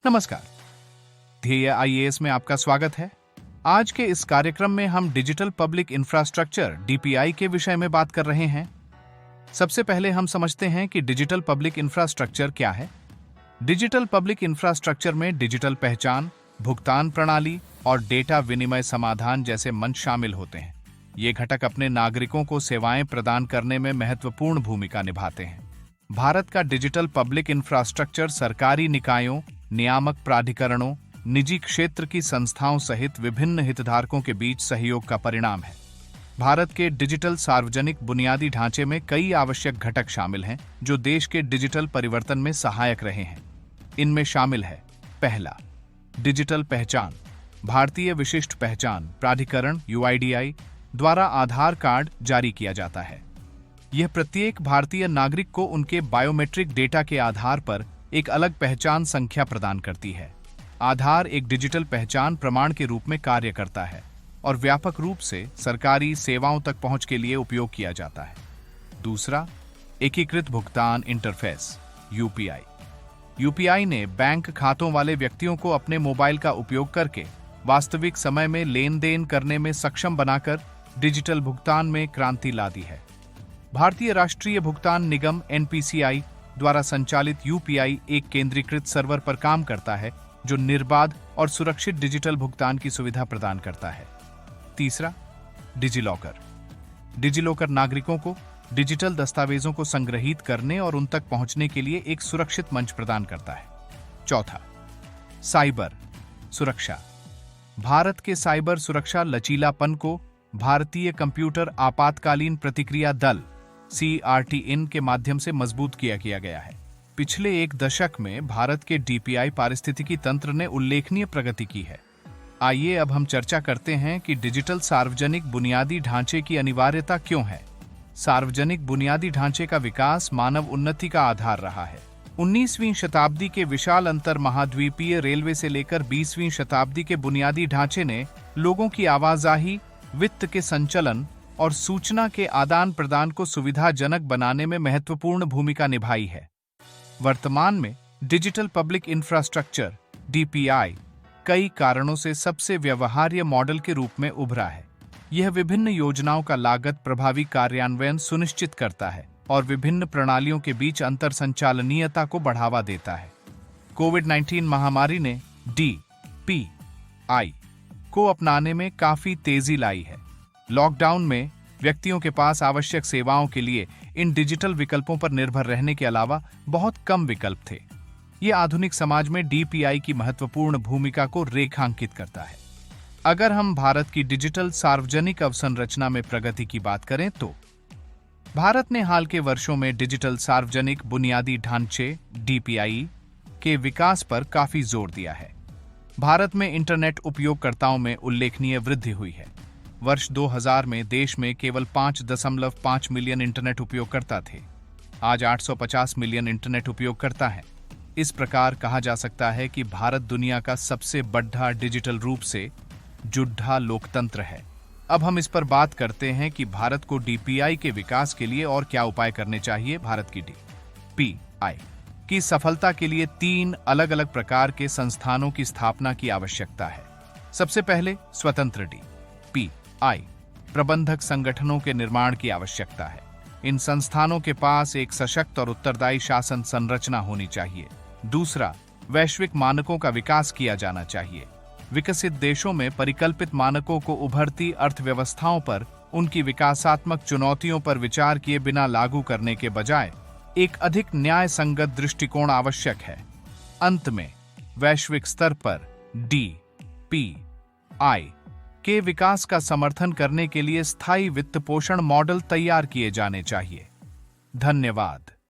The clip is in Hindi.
नमस्कार। ध्येय आईएएस में आपका स्वागत है। आज के इस कार्यक्रम में हम डिजिटल पब्लिक इंफ्रास्ट्रक्चर डीपीआई के विषय में बात कर रहे हैं। सबसे पहले हम समझते हैं कि डिजिटल पब्लिक इंफ्रास्ट्रक्चर क्या है। डिजिटल पब्लिक इंफ्रास्ट्रक्चर में डिजिटल पहचान, भुगतान प्रणाली और डेटा विनिमय समाधान जैसे मंच शामिल होते हैं। ये घटक अपने नागरिकों को सेवाएं प्रदान करने में महत्वपूर्ण भूमिका निभाते हैं। भारत का डिजिटल पब्लिक इंफ्रास्ट्रक्चर सरकारी निकायों, नियामक प्राधिकरणों, निजी क्षेत्र की संस्थाओं सहित विभिन्न हितधारकों के बीच सहयोग का परिणाम है। भारत के डिजिटल सार्वजनिक बुनियादी ढांचे में कई आवश्यक घटक शामिल हैं जो देश के डिजिटल परिवर्तन में सहायक रहे हैं। इनमें शामिल है: पहला, डिजिटल पहचान। भारतीय विशिष्ट पहचान प्राधिकरण यूआईडीआई द्वारा आधार कार्ड जारी किया जाता है। यह प्रत्येक भारतीय नागरिक को उनके बायोमेट्रिक डेटा के आधार पर एक अलग पहचान संख्या प्रदान करती है। आधार एक डिजिटल पहचान प्रमाण के रूप में कार्य करता है और व्यापक रूप से सरकारी सेवाओं तक पहुंच के लिए उपयोग किया जाता है। दूसरा, एकीकृत भुगतान इंटरफेस यूपीआई। यूपीआई ने बैंक खातों वाले व्यक्तियों को अपने मोबाइल का उपयोग करके वास्तविक समय में लेन देन करने में सक्षम बनाकर डिजिटल भुगतान में क्रांति ला दी है। भारतीय राष्ट्रीय भुगतान निगम एनपीसीआई द्वारा संचालित यूपीआई एक केंद्रीकृत सर्वर पर काम करता है जो निर्बाध और सुरक्षित डिजिटल भुगतान की सुविधा प्रदान करता है। तीसरा, डिजिलॉकर। डिजिलॉकर नागरिकों को डिजिटल दस्तावेजों को संग्रहीत करने और उन तक पहुंचने के लिए एक सुरक्षित मंच प्रदान करता है। चौथा, साइबर सुरक्षा। भारत के साइबर सुरक्षा लचीलापन को भारतीय कंप्यूटर आपातकालीन प्रतिक्रिया दल CRT-IN के माध्यम से मजबूत किया गया है। पिछले एक दशक में भारत के डीपीआई पारिस्थितिकी तंत्र ने उल्लेखनीय प्रगति की है। आइए अब हम चर्चा करते हैं कि डिजिटल सार्वजनिक बुनियादी ढांचे की अनिवार्यता क्यों है। सार्वजनिक बुनियादी ढांचे का विकास मानव उन्नति का आधार रहा है। 19वीं शताब्दी के विशाल अंतर महाद्वीपीय रेलवे से लेकर 20वीं शताब्दी के बुनियादी ढांचे ने लोगों की आवाजाही, वित्त के संचलन और सूचना के आदान प्रदान को सुविधाजनक बनाने में महत्वपूर्ण भूमिका निभाई है। वर्तमान में डिजिटल पब्लिक इंफ्रास्ट्रक्चर डीपीआई कई कारणों से सबसे व्यवहार्य मॉडल के रूप में उभरा है। यह विभिन्न योजनाओं का लागत प्रभावी कार्यान्वयन सुनिश्चित करता है और विभिन्न प्रणालियों के बीच अंतर संचालनीयता को बढ़ावा देता है। कोविड-19 महामारी ने डीपीआई को अपनाने में काफी तेजी लाई है। लॉकडाउन में व्यक्तियों के पास आवश्यक सेवाओं के लिए इन डिजिटल विकल्पों पर निर्भर रहने के अलावा बहुत कम विकल्प थे। ये आधुनिक समाज में डीपीआई की महत्वपूर्ण भूमिका को रेखांकित करता है। अगर हम भारत की डिजिटल सार्वजनिक अवसंरचना में प्रगति की बात करें तो भारत ने हाल के वर्षों में डिजिटल सार्वजनिक बुनियादी ढांचे डीपीआई के विकास पर काफी जोर दिया है। भारत में इंटरनेट उपयोगकर्ताओं में उल्लेखनीय वृद्धि हुई है। वर्ष 2000 में देश में केवल 5.5 मिलियन इंटरनेट उपयोगकर्ता थे। आज 850 मिलियन इंटरनेट उपयोगकर्ता हैं। इस प्रकार कहा जा सकता है कि भारत दुनिया का सबसे बड़ा डिजिटल रूप से जुड़ा लोकतंत्र है। अब हम इस पर बात करते हैं कि भारत को डीपीआई के विकास के लिए और क्या उपाय करने चाहिए। भारत की डीपीआई की सफलता के लिए 3 अलग-अलग प्रकार के संस्थानों की स्थापना की आवश्यकता है। सबसे पहले स्वतंत्र डीपीआई प्रबंधक संगठनों के निर्माण की आवश्यकता है। इन संस्थानों के पास एक सशक्त और उत्तरदायी शासन संरचना होनी चाहिए। दूसरा, वैश्विक मानकों का विकास किया जाना चाहिए। विकसित देशों में परिकल्पित मानकों को उभरती अर्थव्यवस्थाओं पर उनकी विकासात्मक चुनौतियों पर विचार किए बिना लागू करने के बजाय एक अधिक न्याय संगत दृष्टिकोण आवश्यक है। अंत में, वैश्विक स्तर पर डीपीआई के विकास का समर्थन करने के लिए स्थायी वित्त पोषण मॉडल तैयार किए जाने चाहिए। धन्यवाद।